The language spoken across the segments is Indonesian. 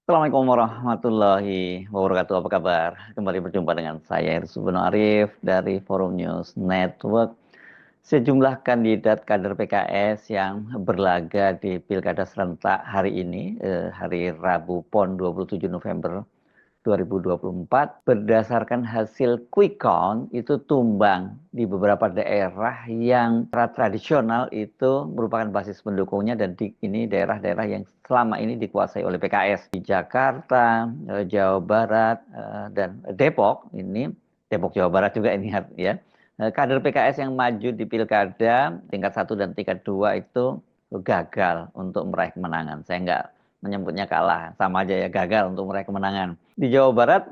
Assalamualaikum warahmatullahi wabarakatuh. Apa kabar? Kembali berjumpa dengan saya Heru Subono Arif dari Forum News Network. Sejumlah kandidat kader PKS yang berlaga di Pilkada serentak hari ini, hari Rabu PON 27 November 2024, berdasarkan hasil quick count itu tumbang di beberapa daerah yang secara tradisional itu merupakan basis pendukungnya, dan ini daerah-daerah yang selama ini dikuasai oleh PKS di Jakarta, Jawa Barat, dan Depok. Ini Depok Jawa Barat juga ini ya. Kader PKS yang maju di Pilkada tingkat 1 dan tingkat 2 itu gagal untuk meraih kemenangan. Saya nggak menyebutnya kalah, sama aja ya, gagal untuk meraih kemenangan. Di Jawa Barat,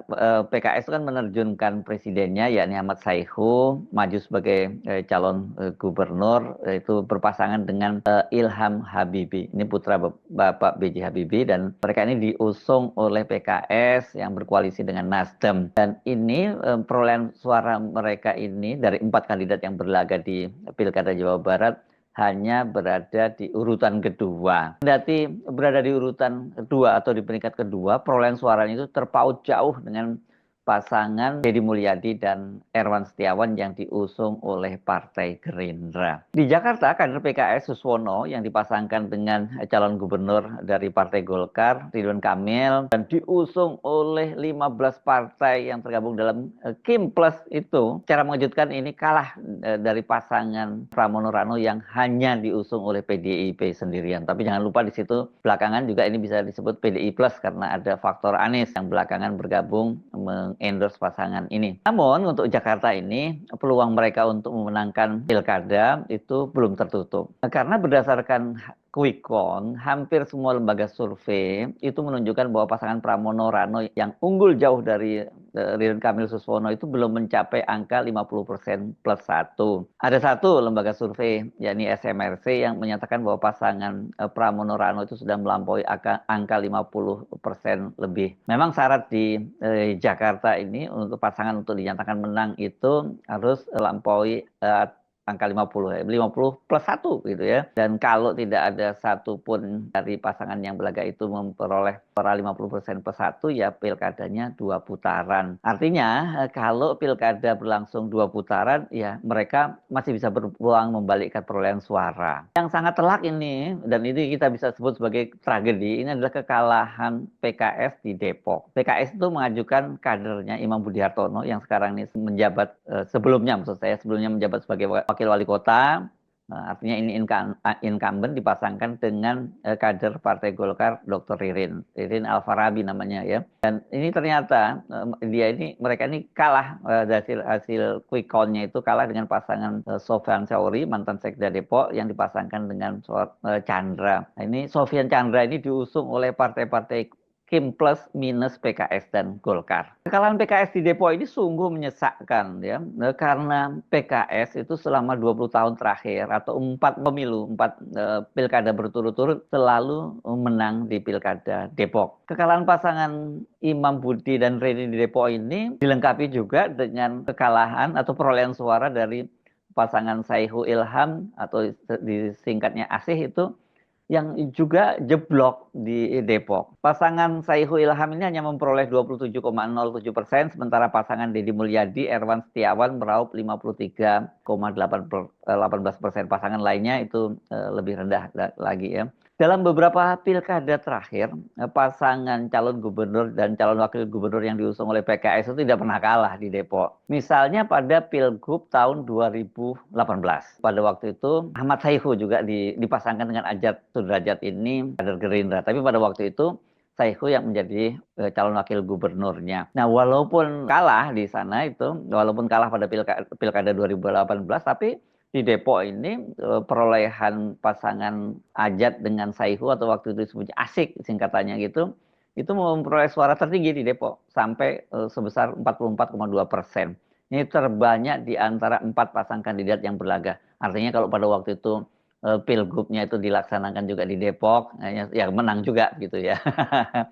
PKS itu kan menerjunkan presidennya, yakni Ahmad Saihu, maju sebagai calon gubernur, itu berpasangan dengan Ilham Habibie. Ini putra Bapak B.J. Habibie, dan mereka ini diusung oleh PKS yang berkoalisi dengan Nasdem. Dan ini perolehan suara mereka ini dari 4 kandidat yang berlaga di Pilkada Jawa Barat hanya berada di urutan kedua. Kendati berada di urutan kedua atau di peringkat kedua, perolehan suaranya itu terpaut jauh dengan pasangan Deddy Mulyadi dan Erwan Setiawan yang diusung oleh Partai Gerindra. Di Jakarta, kader PKS Suswono yang dipasangkan dengan calon gubernur dari Partai Golkar, Ridwan Kamil, dan diusung oleh 15 partai yang tergabung dalam Kim Plus itu, secara mengejutkan ini kalah dari pasangan Pramono Rano yang hanya diusung oleh PDIP sendirian. Tapi jangan lupa di situ belakangan juga ini bisa disebut PDI Plus karena ada faktor Anies yang belakangan bergabung endorse pasangan ini. Namun untuk Jakarta ini peluang mereka untuk memenangkan pilkada itu belum tertutup. Karena berdasarkan quick count, hampir semua lembaga survei itu menunjukkan bahwa pasangan Pramono Rano yang unggul jauh dari Ridwan Kamil Suswono itu belum mencapai angka 50% plus 1. Ada satu lembaga survei, yakni SMRC, yang menyatakan bahwa pasangan Pramono Rano itu sudah melampaui angka 50% lebih. Memang syarat di Jakarta ini untuk pasangan untuk dinyatakan menang itu harus melampaui angka 50 plus 1 gitu ya. Dan kalau tidak ada satupun dari pasangan yang berlaga itu memperoleh suara 50% plus 1, ya pilkadanya 2 putaran. Artinya kalau pilkada berlangsung 2 putaran, ya mereka masih bisa berpeluang membalikkan perolehan suara. Yang sangat telak ini, dan ini kita bisa sebut sebagai tragedi, ini adalah kekalahan PKS di Depok. PKS itu mengajukan kadernya Imam Budi Hartono yang sekarang ini menjabat, sebelumnya menjabat sebagai wakil wali kota. Artinya ini incumbent dipasangkan dengan kader Partai Golkar Dr. Ririn Alfarabi namanya ya. Dan ini ternyata mereka ini kalah dari hasil quick count-nya itu, kalah dengan pasangan Sofyan Sauri, mantan Sekda Depok, yang dipasangkan dengan Chandra. Nah, ini Sofyan Chandra ini diusung oleh partai-partai Kim Plus minus PKS dan Golkar. Kekalahan PKS di Depok ini sungguh menyesakkan ya, karena PKS itu selama 20 tahun terakhir atau 4 pemilu, 4 pilkada berturut-turut selalu menang di Pilkada Depok. Kekalahan pasangan Imam Budi dan Rini di Depok ini dilengkapi juga dengan kekalahan atau perolehan suara dari pasangan Saihu Ilham atau disingkatnya Asih itu, yang juga jeblok di Depok. Pasangan Saihu Ilham ini hanya memperoleh 27,07%, sementara pasangan Deddy Mulyadi, Erwan Setiawan meraup 53,18%. Pasangan lainnya itu lebih rendah lagi ya. Dalam beberapa pilkada terakhir, pasangan calon gubernur dan calon wakil gubernur yang diusung oleh PKS itu tidak pernah kalah di Depok. Misalnya pada Pilgub tahun 2018. Pada waktu itu Ahmad Saihu juga dipasangkan dengan Ajat Sudrajat, ini kader Gerindra. Tapi pada waktu itu Saihu yang menjadi calon wakil gubernurnya. Nah, walaupun kalah di sana itu, walaupun kalah pada pilkada 2018, tapi di Depok ini perolehan pasangan Ajat dengan Saihu, atau waktu itu disebutnya Asik singkatannya gitu, itu memperoleh suara tertinggi di Depok sampai sebesar 44,2%. Ini terbanyak di antara 4 pasang kandidat yang berlaga. Artinya kalau pada waktu itu pilgubnya itu dilaksanakan juga di Depok, ya menang juga gitu ya.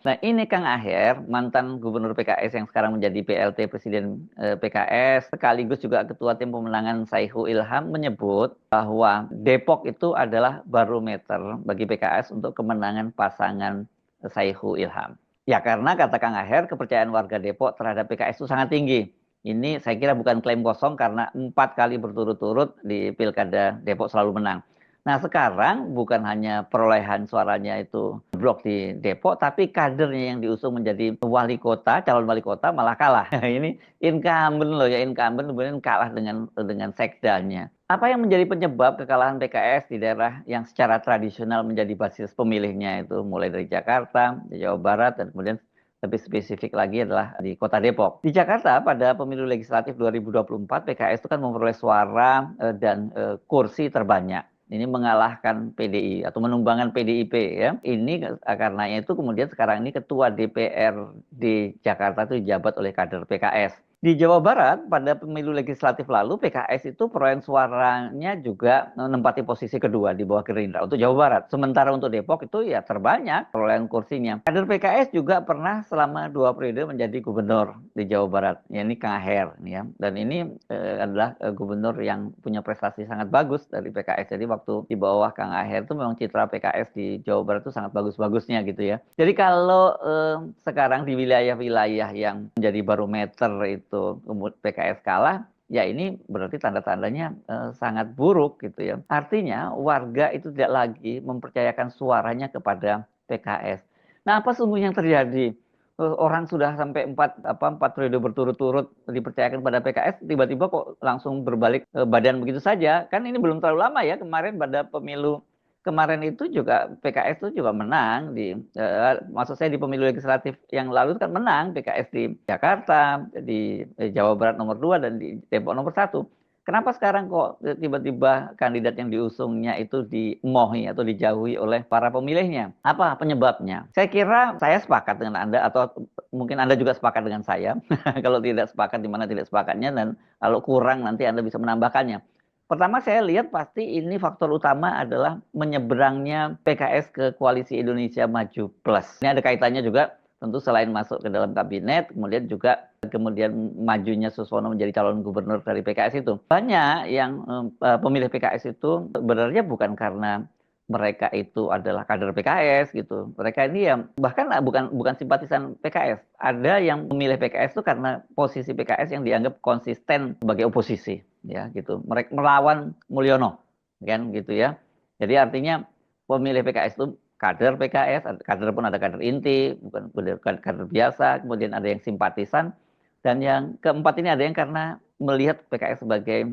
Nah ini Kang Aher, mantan gubernur PKS yang sekarang menjadi PLT Presiden PKS, sekaligus juga Ketua Tim Pemenangan Saihu Ilham, menyebut bahwa Depok itu adalah barometer bagi PKS untuk kemenangan pasangan Saihu Ilham. Ya karena kata Kang Aher, kepercayaan warga Depok terhadap PKS itu sangat tinggi. Ini saya kira bukan klaim kosong karena 4 kali berturut-turut di Pilkada Depok selalu menang. Nah sekarang bukan hanya perolehan suaranya itu blok di Depok, tapi kadernya yang diusung menjadi wali kota, calon wali kota malah kalah. Ini incumbent loh ya, incumbent kemudian kalah dengan sekdanya. Apa yang menjadi penyebab kekalahan PKS di daerah yang secara tradisional menjadi basis pemilihnya itu mulai dari Jakarta, di Jawa Barat, dan kemudian lebih spesifik lagi adalah di Kota Depok. Di Jakarta pada pemilu legislatif 2024 PKS itu kan memperoleh suara dan kursi terbanyak. Ini mengalahkan PDI atau menumbangkan PDIP ya. Ini karenanya itu kemudian sekarang ini ketua DPRD Jakarta itu dijabat oleh kader PKS. Di Jawa Barat pada pemilu legislatif lalu PKS itu perolehan suaranya juga menempati posisi kedua di bawah Gerindra untuk Jawa Barat. Sementara untuk Depok itu ya terbanyak perolehan kursinya. Kader PKS juga pernah selama 2 periode menjadi gubernur di Jawa Barat. Ya, ini Kang Aher ya. Dan ini adalah gubernur yang punya prestasi sangat bagus dari PKS. Jadi waktu di bawah Kang Aher itu memang citra PKS di Jawa Barat itu sangat bagus-bagusnya gitu ya. Jadi kalau sekarang di wilayah-wilayah yang menjadi barometer itu PKS kalah, ya ini berarti tanda-tandanya sangat buruk gitu ya. Artinya warga itu tidak lagi mempercayakan suaranya kepada PKS. Nah, apa sesungguhnya yang terjadi? Orang sudah sampai 4 periode berturut-turut dipercayakan pada PKS, tiba-tiba kok langsung berbalik badan begitu saja. Kan ini belum terlalu lama ya, kemarin pada pemilu kemarin itu juga PKS itu juga menang maksud saya di pemilu legislatif yang lalu kan menang PKS di Jakarta, di Jawa Barat nomor 2 dan di Depok nomor 1. Kenapa sekarang kok tiba-tiba kandidat yang diusungnya itu dimohi atau dijauhi oleh para pemilihnya? Apa penyebabnya? Saya kira saya sepakat dengan Anda atau mungkin Anda juga sepakat dengan saya. Kalau tidak sepakat di mana tidak sepakatnya dan kalau kurang nanti Anda bisa menambahkannya. Pertama saya lihat pasti ini faktor utama adalah menyeberangnya PKS ke Koalisi Indonesia Maju Plus. Ini ada kaitannya juga tentu selain masuk ke dalam kabinet, kemudian majunya Suswono menjadi calon gubernur dari PKS itu. Banyak yang pemilih PKS itu sebenarnya bukan karena mereka itu adalah kader PKS gitu. Mereka ini ya bahkan bukan simpatisan PKS. Ada yang memilih PKS itu karena posisi PKS yang dianggap konsisten sebagai oposisi ya gitu. Mereka melawan Mulyono kan gitu ya. Jadi artinya pemilih PKS itu kader PKS, kader pun ada kader inti, bukan kader biasa, kemudian ada yang simpatisan, dan yang keempat ini ada yang karena melihat PKS sebagai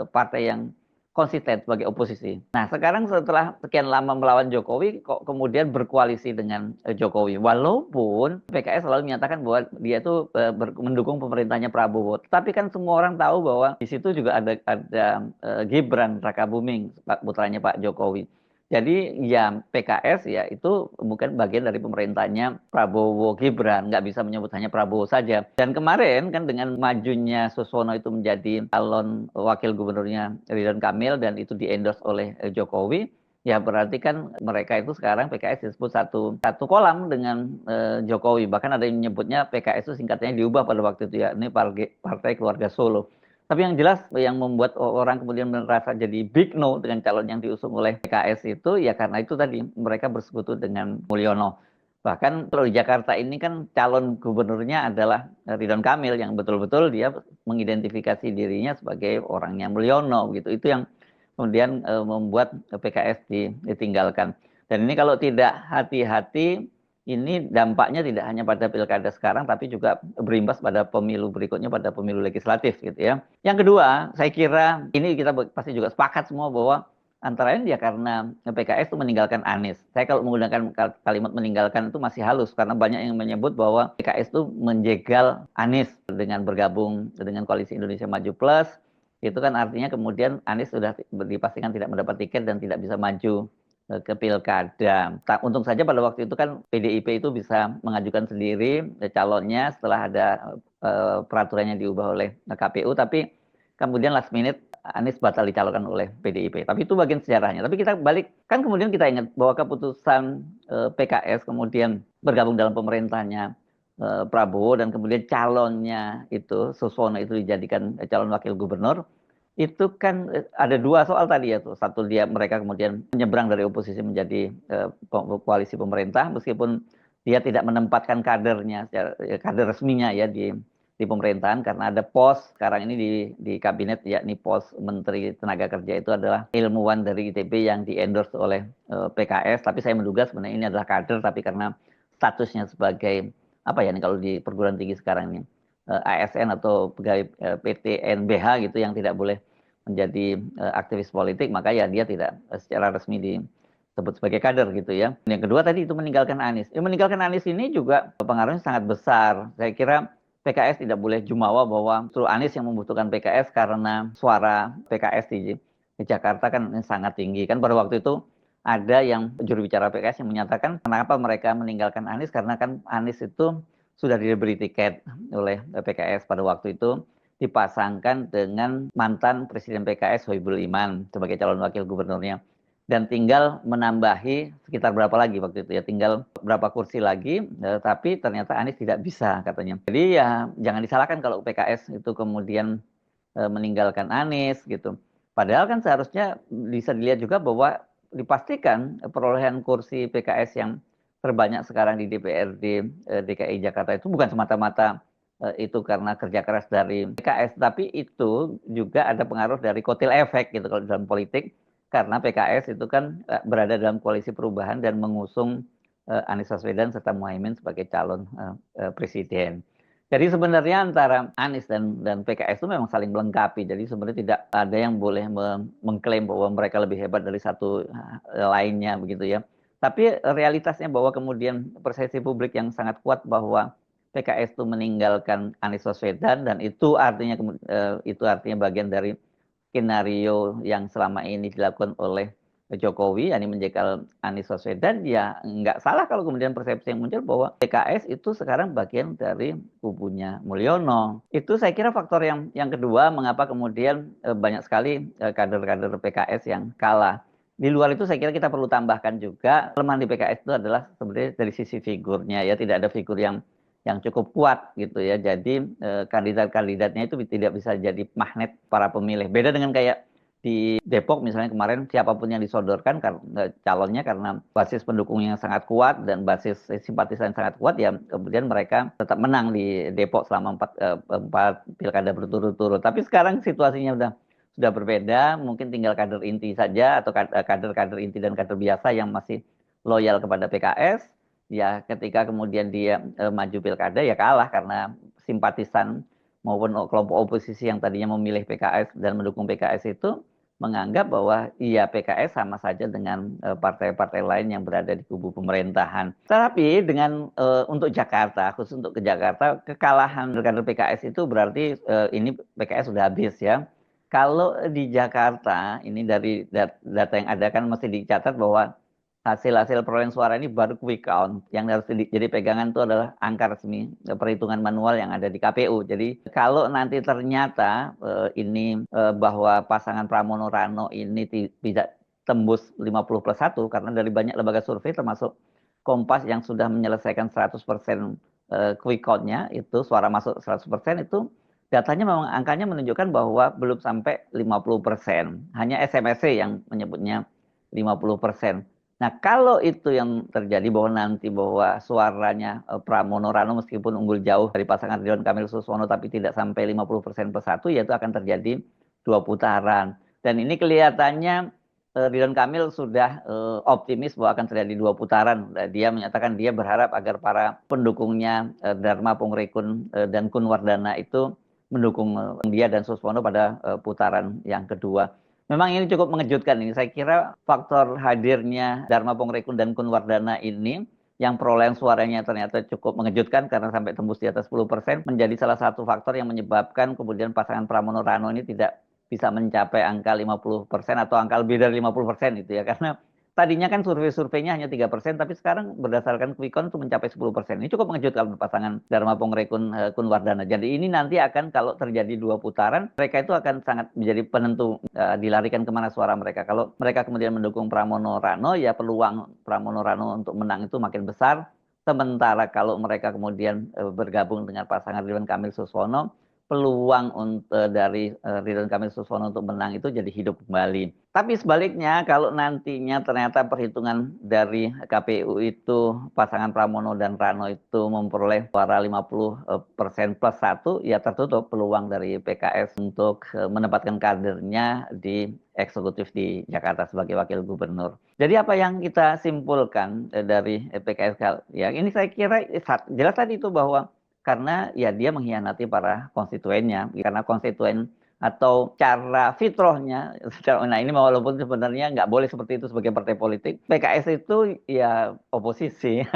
partai yang konsisten sebagai oposisi. Nah sekarang setelah sekian lama melawan Jokowi, kok kemudian berkoalisi dengan Jokowi. Walaupun PKS selalu menyatakan bahwa dia itu mendukung pemerintahnya Prabowo. Tapi kan semua orang tahu bahwa di situ juga ada Gibran Rakabuming, putranya Pak Jokowi. Jadi ya PKS ya itu bukan bagian dari pemerintahnya Prabowo Gibran, nggak bisa menyebut hanya Prabowo saja. Dan kemarin kan dengan majunya Suswono itu menjadi calon wakil gubernurnya Ridwan Kamil dan itu di-endorse oleh Jokowi, ya berarti kan mereka itu sekarang PKS disebut satu kolam dengan Jokowi. Bahkan ada yang menyebutnya PKS itu singkatannya diubah pada waktu itu ya, ini Partai Keluarga Solo. Tapi yang jelas yang membuat orang kemudian merasa jadi big no dengan calon yang diusung oleh PKS itu ya karena itu tadi mereka bersekutu dengan Mulyono. Bahkan kalau di Jakarta ini kan calon gubernurnya adalah Ridwan Kamil yang betul-betul dia mengidentifikasi dirinya sebagai orangnya Mulyono gitu. Itu yang kemudian membuat PKS ditinggalkan. Dan ini kalau tidak hati-hati ini dampaknya tidak hanya pada pilkada sekarang, tapi juga berimbas pada pemilu berikutnya, pada pemilu legislatif gitu ya. Yang kedua, saya kira ini kita pasti juga sepakat semua bahwa antara lain ya karena PKS itu meninggalkan Anies. Saya kalau menggunakan kalimat meninggalkan itu masih halus, karena banyak yang menyebut bahwa PKS itu menjegal Anies dengan bergabung dengan Koalisi Indonesia Maju Plus. Itu kan artinya kemudian Anies sudah dipastikan tidak mendapat tiket dan tidak bisa maju ke pilkada. Untung saja pada waktu itu kan PDIP itu bisa mengajukan sendiri calonnya setelah ada peraturannya diubah oleh KPU, tapi kemudian last minute Anies batal dicalonkan oleh PDIP. Tapi itu bagian sejarahnya. Tapi kita balik, kan kemudian kita ingat bahwa keputusan PKS kemudian bergabung dalam pemerintahnya Prabowo dan kemudian calonnya itu Suswono itu dijadikan calon wakil gubernur. Itu kan ada dua soal tadi ya tuh. Satu dia mereka kemudian menyeberang dari oposisi menjadi koalisi pemerintah meskipun dia tidak menempatkan kadernya, kader resminya ya di pemerintahan karena ada pos sekarang ini di kabinet yakni pos Menteri Tenaga Kerja itu adalah ilmuwan dari ITB yang di-endorse oleh PKS, tapi saya menduga sebenarnya ini adalah kader tapi karena statusnya sebagai apa ya nih kalau di perguruan tinggi sekarang ini ASN atau pegawai PTNBH gitu yang tidak boleh menjadi aktivis politik, maka ya dia tidak secara resmi disebut sebagai kader gitu ya. Yang kedua tadi itu meninggalkan Anies. Meninggalkan Anies ini juga pengaruhnya sangat besar. Saya kira PKS tidak boleh jumawa bahwa justru Anies yang membutuhkan PKS karena suara PKS di Jakarta kan sangat tinggi. Kan pada waktu itu ada yang juru bicara PKS yang menyatakan kenapa mereka meninggalkan Anies karena kan Anies itu sudah diberi tiket oleh PKS pada waktu itu dipasangkan dengan mantan Presiden PKS Sohibul Iman sebagai calon wakil gubernurnya dan tinggal menambahi sekitar berapa lagi waktu itu ya, tinggal berapa kursi lagi, tapi ternyata Anies tidak bisa katanya. Jadi ya jangan disalahkan kalau PKS itu kemudian meninggalkan Anies gitu. Padahal kan seharusnya bisa dilihat juga bahwa dipastikan perolehan kursi PKS yang terbanyak sekarang di DPRD DKI Jakarta itu bukan semata-mata itu karena kerja keras dari PKS, tapi itu juga ada pengaruh dari kotel efek gitu kalau dalam politik karena PKS itu kan berada dalam koalisi perubahan dan mengusung Anies Baswedan serta Muhaimin sebagai calon presiden. Jadi sebenarnya antara Anies dan PKS itu memang saling melengkapi. Jadi sebenarnya tidak ada yang boleh mengklaim bahwa mereka lebih hebat dari satu lainnya begitu ya. Tapi realitasnya bahwa kemudian persepsi publik yang sangat kuat bahwa PKS itu meninggalkan Anies Baswedan dan itu artinya bagian dari skenario yang selama ini dilakukan oleh Jokowi, yakni menjegal Anies Baswedan, ya nggak salah kalau kemudian persepsi yang muncul bahwa PKS itu sekarang bagian dari kubunya Mulyono. Itu saya kira faktor yang kedua mengapa kemudian banyak sekali kader-kader PKS yang kalah. Di luar itu saya kira kita perlu tambahkan juga kelemahan di PKS itu adalah sebenarnya dari sisi figurnya ya, tidak ada figur yang cukup kuat gitu ya. Jadi kandidat-kandidatnya itu tidak bisa jadi magnet para pemilih. Beda dengan kayak di Depok misalnya kemarin siapapun yang disodorkan calonnya karena basis pendukungnya sangat kuat dan basis simpatisan sangat kuat ya kemudian mereka tetap menang di Depok selama empat pilkada berturut-turut. Tapi sekarang situasinya sudah berbeda, mungkin tinggal kader inti saja atau kader-kader inti dan kader biasa yang masih loyal kepada PKS. Ya ketika kemudian dia maju pilkada ya kalah karena simpatisan maupun kelompok oposisi yang tadinya memilih PKS dan mendukung PKS itu menganggap bahwa iya PKS sama saja dengan partai-partai lain yang berada di kubu pemerintahan. Tapi dengan untuk Jakarta, khusus untuk ke Jakarta, kekalahan kader PKS itu berarti ini PKS sudah habis ya. Kalau di Jakarta ini dari data yang ada kan mesti dicatat bahwa hasil-hasil perolehan suara ini baru quick count. Yang harus jadi pegangan itu adalah angka resmi perhitungan manual yang ada di KPU. Jadi kalau nanti ternyata ini bahwa pasangan Pramono Rano ini tidak tembus 50+1 karena dari banyak lembaga survei termasuk Kompas yang sudah menyelesaikan 100% quick count-nya itu suara masuk 100% itu datanya memang angkanya menunjukkan bahwa belum sampai 50%. Hanya SMSC yang menyebutnya 50%. Nah, kalau itu yang terjadi bahwa nanti bahwa suaranya Pramono Rano meskipun unggul jauh dari pasangan Ridwan Kamil Suswono tapi tidak sampai 50%+1, yaitu akan terjadi 2 putaran. Dan ini kelihatannya Ridwan Kamil sudah optimis bahwa akan terjadi 2 putaran. Dia menyatakan dia berharap agar para pendukungnya Dharma Pongrekun dan Kunwardana itu mendukung dia dan Suswono pada putaran yang kedua. Memang ini cukup mengejutkan ini. Saya kira faktor hadirnya Dharma Pongrekun dan Kunwardana ini yang perolehan suaranya ternyata cukup mengejutkan karena sampai tembus di atas 10% menjadi salah satu faktor yang menyebabkan kemudian pasangan Pramono Rano ini tidak bisa mencapai angka 50% atau angka lebih dari 50% itu ya. Karena tadinya kan survei-surveinya hanya 3%, tapi sekarang berdasarkan quick count itu mencapai 10%. Ini cukup mengejutkan pasangan Dharma Pongrekun Kunwardana. Jadi ini nanti akan kalau terjadi 2 putaran, mereka itu akan sangat menjadi penentu dilarikan kemana suara mereka. Kalau mereka kemudian mendukung Pramono Rano, ya peluang Pramono Rano untuk menang itu makin besar. Sementara kalau mereka kemudian bergabung dengan pasangan Ridwan Kamil Suswono, peluang dari Ridwan Kamil Suswono untuk menang itu jadi hidup kembali. Tapi sebaliknya, kalau nantinya ternyata perhitungan dari KPU itu pasangan Pramono dan Rano itu memperoleh suara 50% plus 1, ya tertutup peluang dari PKS untuk menempatkan kadernya di eksekutif di Jakarta sebagai wakil gubernur. Jadi apa yang kita simpulkan dari PKS? Ya ini saya kira jelas tadi itu bahwa karena ya dia mengkhianati para konstituennya, karena konstituen atau cara fitrahnya, nah ini walaupun sebenarnya nggak boleh seperti itu sebagai partai politik, PKS itu ya oposisi.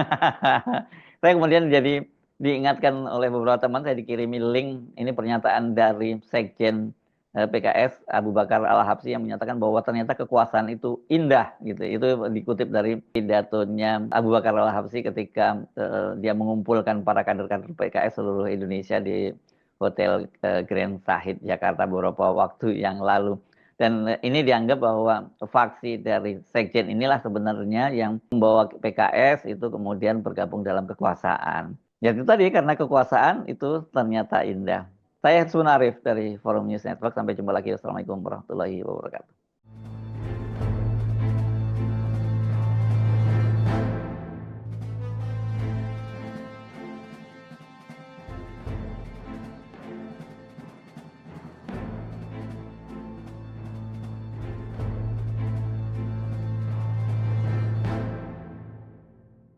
Saya kemudian jadi diingatkan oleh beberapa teman, saya dikirimi link, ini pernyataan dari Sekjen PKS Abu Bakar Al-Habsyi yang menyatakan bahwa ternyata kekuasaan itu indah gitu. Itu dikutip dari pidatonya Abu Bakar Al-Habsyi ketika dia mengumpulkan para kader-kader PKS seluruh Indonesia di Hotel Grand Sahid Jakarta beberapa waktu yang lalu. Dan ini dianggap bahwa faksi dari Sekjen inilah sebenarnya yang membawa PKS itu kemudian bergabung dalam kekuasaan. Ya itu tadi, karena kekuasaan itu ternyata indah. Saya Sunarif dari Forum News Network. Sampai jumpa lagi. Wassalamualaikum warahmatullahi wabarakatuh.